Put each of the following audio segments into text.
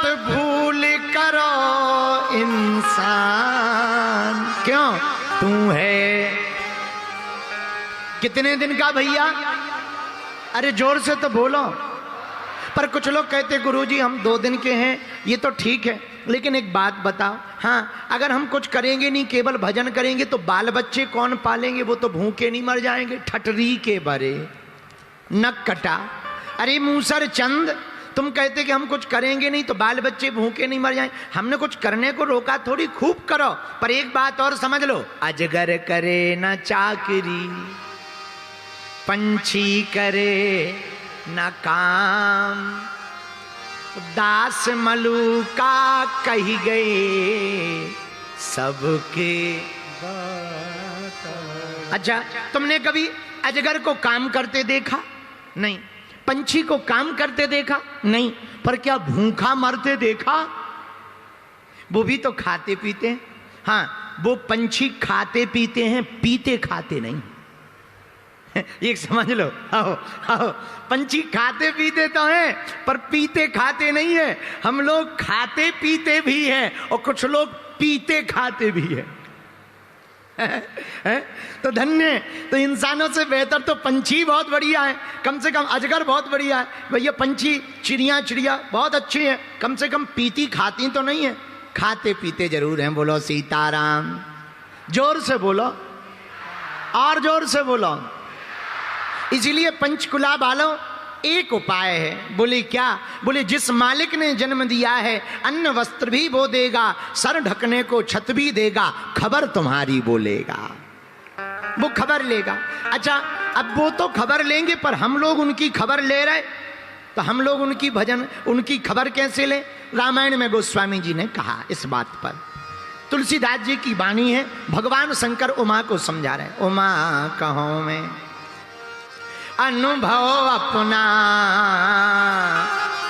मत भूल करो इंसान। क्यों? तू है कितने दिन का भैया? अरे जोर से तो बोलो। पर कुछ लोग कहते गुरुजी हम 2 दिन के हैं, ये तो ठीक है, लेकिन एक बात बताओ, हाँ अगर हम कुछ करेंगे नहीं, केवल भजन करेंगे, तो बाल बच्चे कौन पालेंगे? वो तो भूखे नहीं मर जाएंगे? ठटरी के बरे नक कटा। अरे मूसर चंद, तुम कहते कि हम कुछ करेंगे नहीं तो बाल बच्चे भूखे नहीं मर जाएंगे। हमने कुछ करने को रोका थोड़ी, खूब करो। पर एक बात और समझ लो, अजगर करे न चाकरी, पंछी करे न काम, दास मलूका कही गए सबके। अच्छा, तुमने कभी अजगर को काम करते देखा? नहीं। पंछी को काम करते देखा? नहीं। पर क्या भूखा मरते देखा? वो भी तो खाते पीते हैं। हाँ, वो पंछी खाते पीते हैं, पीते खाते नहीं। एक समझ लो। आओ आओ, पंछी खाते पीते तो हैं पर पीते खाते नहीं है। हम लोग खाते पीते भी हैं और कुछ लोग पीते खाते भी हैं। तो धन्य, तो इंसानों से बेहतर तो पंछी बहुत बढ़िया है, कम से कम अजगर बहुत बढ़िया है भैया। पंछी चिड़िया बहुत अच्छी है, कम से कम पीती खाती तो नहीं है, खाते पीते जरूर हैं। बोलो सीताराम। जोर से बोलो, और जोर से बोलो। इसीलिए पंचकुला वालों एक उपाय है। बोले क्या? बोले जिस मालिक ने जन्म दिया है अन्न वस्त्र भी वो देगा, सर ढकने को छत भी देगा, खबर तुम्हारी बोलेगा। वो खबर लेगा। अच्छा, अब वो तो खबर लेंगे, पर हम लोग उनकी खबर ले रहे, तो हम लोग उनकी खबर कैसे लें? रामायण में गोस्वामी जी ने कहा इस बात पर। तुलसीदास जी की वाणी है, भगवान शंकर उमा को समझा रहे। उमा कहो मैं अनुभव अपना,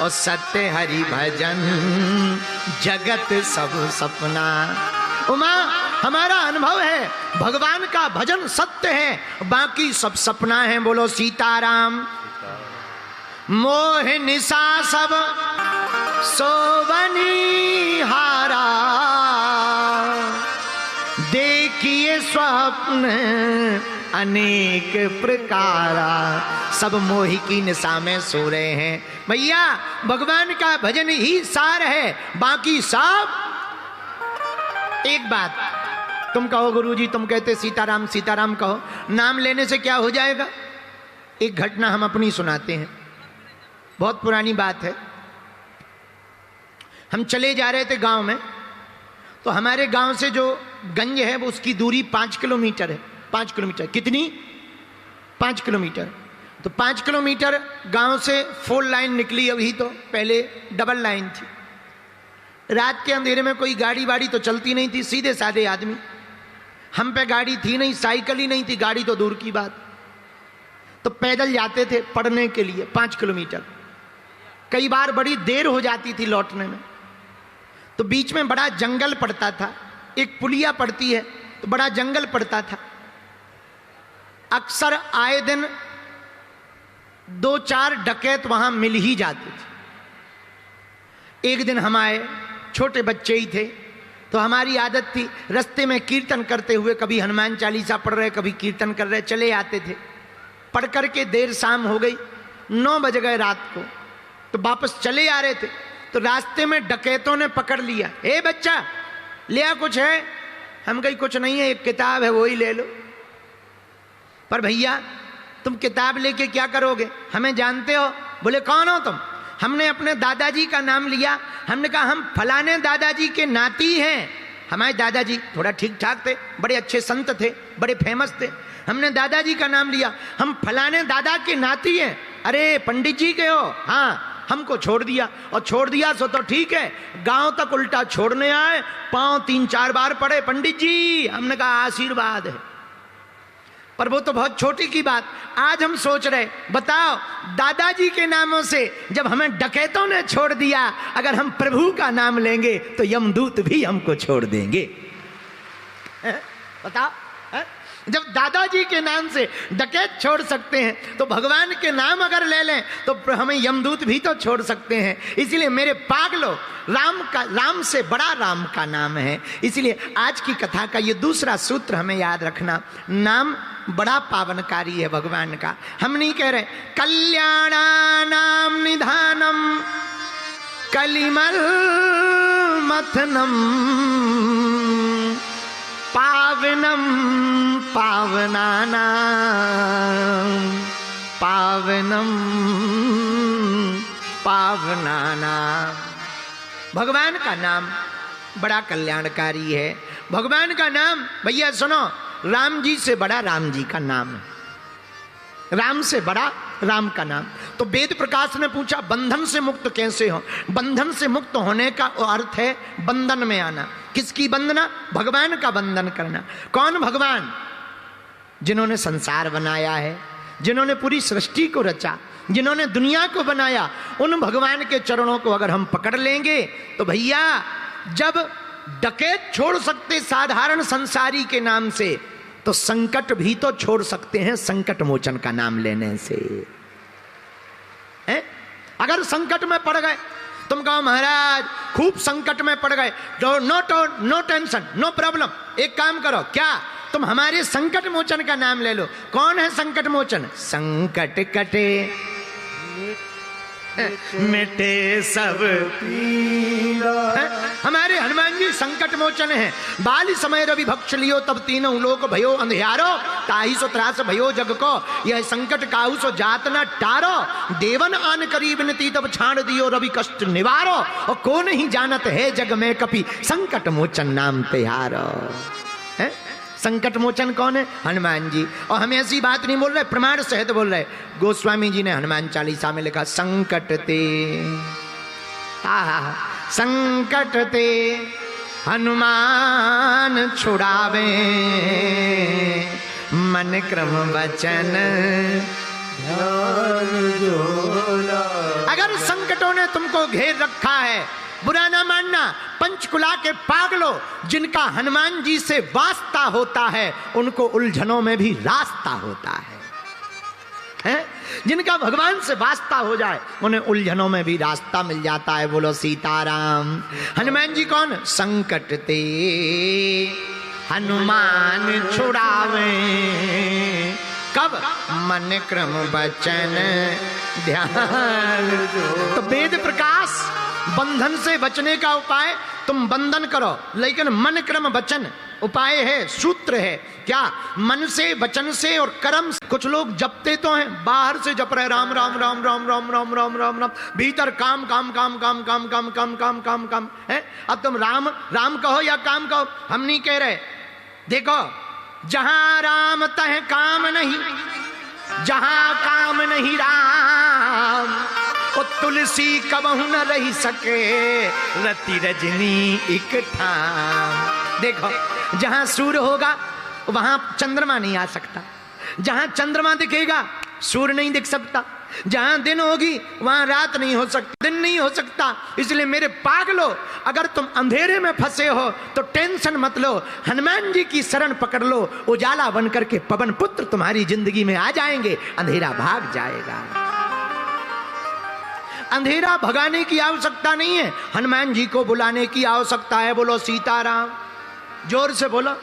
और सत्य हरि भजन जगत सब सपना। उमा, हमारा अनुभव है भगवान का भजन सत्य है, बाकी सब सपना है। बोलो सीताराम। मोह निशा सब सोवनी हारा, देखिए स्वप्न अनेक प्रकारा। सब मोही की निशा में सो रहे हैं भैया। भगवान का भजन ही सार है, बाकी सब। एक बात तुम कहो गुरुजी, तुम कहते सीताराम सीताराम कहो, नाम लेने से क्या हो जाएगा? एक घटना हम अपनी सुनाते हैं, बहुत पुरानी बात है। हम चले जा रहे थे गांव में, तो हमारे गांव से जो गंज है वो उसकी दूरी 5 किलोमीटर है। 5 किलोमीटर कितनी? 5 किलोमीटर। तो 5 किलोमीटर गांव से 4 लाइन निकली अभी, तो पहले डबल लाइन थी। रात के अंधेरे में कोई गाड़ी वाड़ी तो चलती नहीं थी, सीधे साधे आदमी। हम पे गाड़ी थी नहीं, साइकिल ही नहीं थी, गाड़ी तो दूर की बात। तो पैदल जाते थे पढ़ने के लिए 5 किलोमीटर। कई बार बड़ी देर हो जाती थी लौटने में, तो बीच में बड़ा जंगल पड़ता था। एक पुलिया पड़ती है तो बड़ा जंगल पड़ता था। अक्सर आए दिन 2-4 डकैत वहां मिल ही जाते थे। एक दिन हम आए, छोटे बच्चे ही थे, तो हमारी आदत थी रास्ते में कीर्तन करते हुए, कभी हनुमान चालीसा पढ़ रहे, कभी कीर्तन कर रहे, चले आते थे। पढ़ करके देर शाम हो गई, 9 बज गए रात को, तो वापस चले आ रहे थे, तो रास्ते में डकैतों ने पकड़ लिया। ए बच्चा, लिया कुछ है? हम कहीं कुछ नहीं है, एक किताब है वही ले लो। पर भैया तुम किताब लेके क्या करोगे? हमें जानते हो? बोले कौन हो तुम? हमने अपने दादाजी का नाम लिया। हमने कहा हम फलाने दादाजी के नाती हैं। हमारे दादाजी थोड़ा ठीक ठाक थे, बड़े अच्छे संत थे, बड़े फेमस थे। हमने दादाजी का नाम लिया, हम फलाने दादा के नाती हैं। अरे पंडित जी के हो? हाँ। हमको छोड़ दिया, और छोड़ दिया सो तो ठीक है, गांव तक उल्टा छोड़ने आए, पांव 3-4 बार पड़े, पंडित जी। हमने कहा आशीर्वाद है। पर वो तो बहुत छोटी की बात। आज हम सोच रहे, बताओ दादाजी के नामों से जब हमें डकैतों ने छोड़ दिया, अगर हम प्रभु का नाम लेंगे तो यमदूत भी हमको छोड़ देंगे। बताओ। जब दादाजी के नाम से डकैत छोड़ सकते हैं तो भगवान के नाम अगर ले लें तो हमें यमदूत भी तो छोड़ सकते हैं। इसलिए मेरे पागलों, राम से बड़ा राम का नाम है। इसलिए आज की कथा का ये दूसरा सूत्र हमें याद रखना, नाम बड़ा पावनकारी है भगवान का। हम नहीं कह रहे कल्याणानां निधानम कलिमल मथनम पावनम पावनानां पावनम पावनानां। भगवान का नाम बड़ा कल्याणकारी है। भगवान का नाम, भैया सुनो, राम जी से बड़ा राम जी का नाम है, राम से बड़ा राम का नाम। तो वेद प्रकाश ने पूछा बंधन से मुक्त कैसे हो? बंधन से मुक्त होने का अर्थ है बंधन में आना। किसकी वंदना? भगवान का वंदन करना। कौन भगवान? जिन्होंने संसार बनाया है, जिन्होंने पूरी सृष्टि को रचा, जिन्होंने दुनिया को बनाया, उन भगवान के चरणों को अगर हम पकड़ लेंगे तो भैया, जब डकैत छोड़ सकते साधारण संसारी के नाम से, तो संकट भी तो छोड़ सकते हैं संकट मोचन का नाम लेने से। अगर संकट में पड़ गए, तुम कहो महाराज खूब संकट में पड़ गए, नो टेंशन, नो प्रॉब्लम, एक काम करो, क्या तुम हमारे संकट मोचन का नाम ले लो। कौन है संकट मोचन? संकट कटे मिटे सब पीरा। हमारे हनुमान जी संकट मोचन है। बाल समय रवि भक्ष लियो तब तीनों लोक भयो अंधियारो, ताही सो त्रास भयो जग को, यह संकट काहू सो जात न टारो, देवन आन करी विनती तब छाड़ दियो रवि कष्ट निवारो, और को नहीं जानत है जग में कपि संकट मोचन नाम तिहारो। है संकट मोचन कौन है? हनुमान जी। और हम ऐसी बात नहीं बोल रहे, प्रमाण सहित बोल रहे। गोस्वामी जी ने हनुमान चालीसा में लिखा संकट ते संकट ते हनुमान छुड़ावे, मन क्रम वचन ध्यान जोला। अगर संकटों ने तुमको घेर रखा है, बुरा ना मानना। पंचकुला के पागलों, जिनका हनुमान जी से वास्ता होता है, उनको उलझनों में भी रास्ता होता है? जिनका भगवान से वास्ता हो जाए, उन्हें उलझनों में भी रास्ता मिल जाता है। बोलो सीताराम। हनुमान जी कौन? संकट ते हनुमान छुड़ावे, कब? मन क्रम वचन ध्यान। तो वेद प्रकाश, बंधन से बचने का उपाय तुम बंधन करो, लेकिन मन क्रम वचन उपाय है, सूत्र है। क्या? मन से, वचन से और कर्म से। कुछ लोग जपते तो हैं, बाहर से जप रहे राम राम राम राम राम राम राम राम राम, भीतर काम काम काम काम काम काम काम काम काम काम है। अब तुम राम राम कहो या काम कहो, हम नहीं कह रहे। देखो, जहां राम तह काम नहीं, जहां काम नहीं राम, ओ तुलसी कबहू न रही सके रति रजनी एक ठाम। देखो, जहां सूर्य होगा वहां चंद्रमा नहीं आ सकता, जहां चंद्रमा दिखेगा सूर्य नहीं दिख सकता, जहां दिन होगी वहां रात नहीं हो सकती, दिन नहीं हो सकता। इसलिए मेरे पागलों, अगर तुम अंधेरे में फंसे हो तो टेंशन मत लो, हनुमान जी की शरण पकड़ लो। उजाला बनकर के पवन पुत्र तुम्हारी जिंदगी में आ जाएंगे, अंधेरा भाग जाएगा। अंधेरा भगाने की आवश्यकता नहीं है, हनुमान जी को बुलाने की आवश्यकता है। बोलो सीताराम, जोर से बोलो।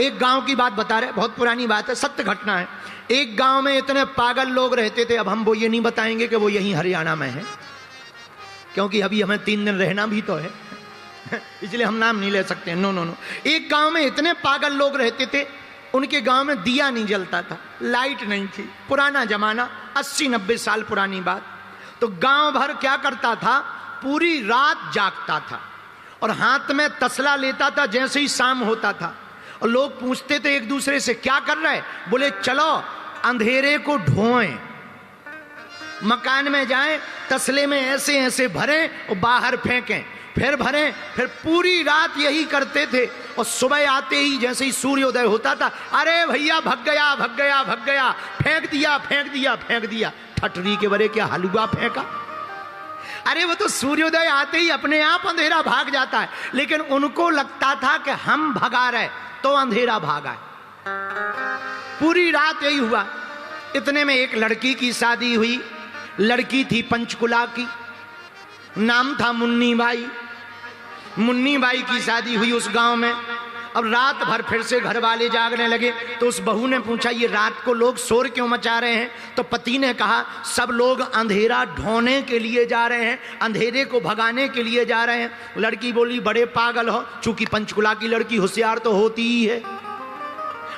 एक गांव की बात बता रहे, बहुत पुरानी बात है, सत्य घटना है। एक गांव में इतने पागल लोग रहते थे। अब हम वो ये नहीं बताएंगे कि वो यहीं हरियाणा में है, क्योंकि अभी हमें 3 दिन रहना भी तो है, इसलिए हम नाम नहीं ले सकते। No no no. एक गांव में इतने पागल लोग रहते थे, उनके गांव में दिया नहीं जलता था, लाइट नहीं थी। पुराना जमाना, 80-90 साल पुरानी बात। तो गांव भर क्या करता था, पूरी रात जागता था और हाथ में तसला लेता था जैसे ही शाम होता था। और लोग पूछते थे एक दूसरे से, क्या कर रहे? बोले चलो अंधेरे को ढोएं, मकान में जाएं, तसले में ऐसे ऐसे भरें और बाहर फेंकें, फिर भरें, फिर पूरी रात यही करते थे। और सुबह आते ही जैसे ही सूर्योदय होता था, अरे भैया भग गया भग गया भग गया, फेंक दिया फेंक दिया फेंक दिया। ठटरी के बरे क्या हलवा फेंका? अरे वो तो सूर्योदय आते ही अपने आप अंधेरा भाग जाता है, लेकिन उनको लगता था कि हम भगा रहे तो अंधेरा भागा है। पूरी रात यही हुआ। इतने में एक लड़की की शादी हुई। लड़की थी पंचकुला की, नाम था मुन्नी बाई। मुन्नी बाई की शादी हुई उस गांव में। अब रात भर फिर से घर वाले जागने लगे, तो उस बहू ने पूछा ये रात को लोग शोर क्यों मचा रहे हैं? तो पति ने कहा सब लोग अंधेरा ढोने के लिए जा रहे हैं, अंधेरे को भगाने के लिए जा रहे हैं। लड़की बोली बड़े पागल हो, चूंकि पंचकुला की लड़की होशियार तो होती ही है,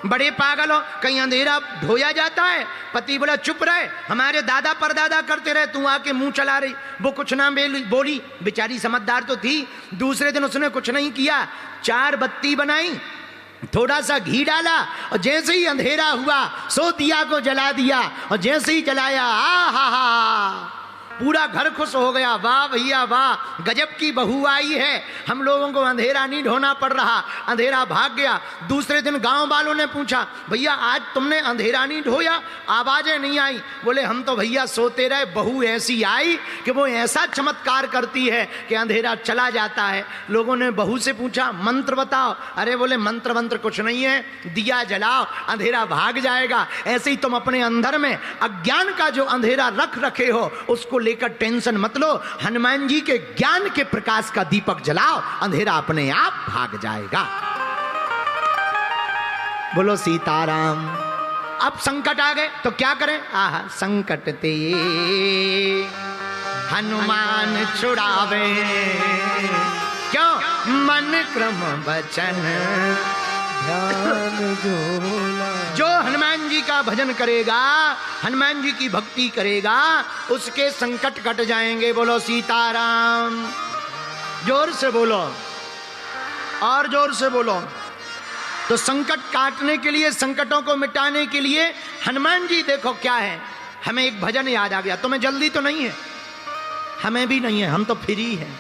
बड़े पागल हो, कहीं अंधेरा ढोया जाता है? पति बोला चुप रहे, हमारे दादा परदादा करते रहे, तू आके मुंह चला रही। वो कुछ ना बोली, बेचारी समझदार तो थी। दूसरे दिन उसने कुछ नहीं किया, 4 बत्ती बनाई, थोड़ा सा घी डाला, और जैसे ही अंधेरा हुआ सो दिया को जला दिया, और जैसे ही जलाया हा पूरा घर खुश हो गया। वाह भैया वाह, गजब की बहू आई है, हम लोगों को अंधेरा नहीं ढोना पड़ रहा, अंधेरा भाग गया। दूसरे दिन गांव वालों ने पूछा भैया आज तुमने अंधेरा नहीं ढोया, आवाजें नहीं आई। बोले हम तो भैया सोते रहे, बहू ऐसी आई कि वो ऐसा चमत्कार करती है कि अंधेरा चला जाता है। लोगों ने बहू से पूछा मंत्र बताओ। अरे बोले मंत्र मंत्र कुछ नहीं है, दिया जलाओ अंधेरा भाग जाएगा। ऐसे ही तुम अपने अंदर में अज्ञान का जो अंधेरा रख रखे हो उसको लेकर टेंशन मत लो, हनुमान जी के ज्ञान के प्रकाश का दीपक जलाओ, अंधेरा अपने आप भाग जाएगा। बोलो सीताराम। अब संकट आ गए तो क्या करें? आहा संकट ते हनुमान छुड़ावे, क्यों? मन क्रम वचन ध्यान जो हनुमान जी का भजन करेगा, हनुमान जी की भक्ति करेगा, उसके संकट कट जाएंगे। बोलो सीताराम। जोर से बोलो, और जोर से बोलो। तो संकट काटने के लिए, संकटों को मिटाने के लिए हनुमान जी देखो क्या है। हमें एक भजन याद आ गया, तुम्हें जल्दी तो नहीं है, हमें भी नहीं है, हम तो फ्री हैं।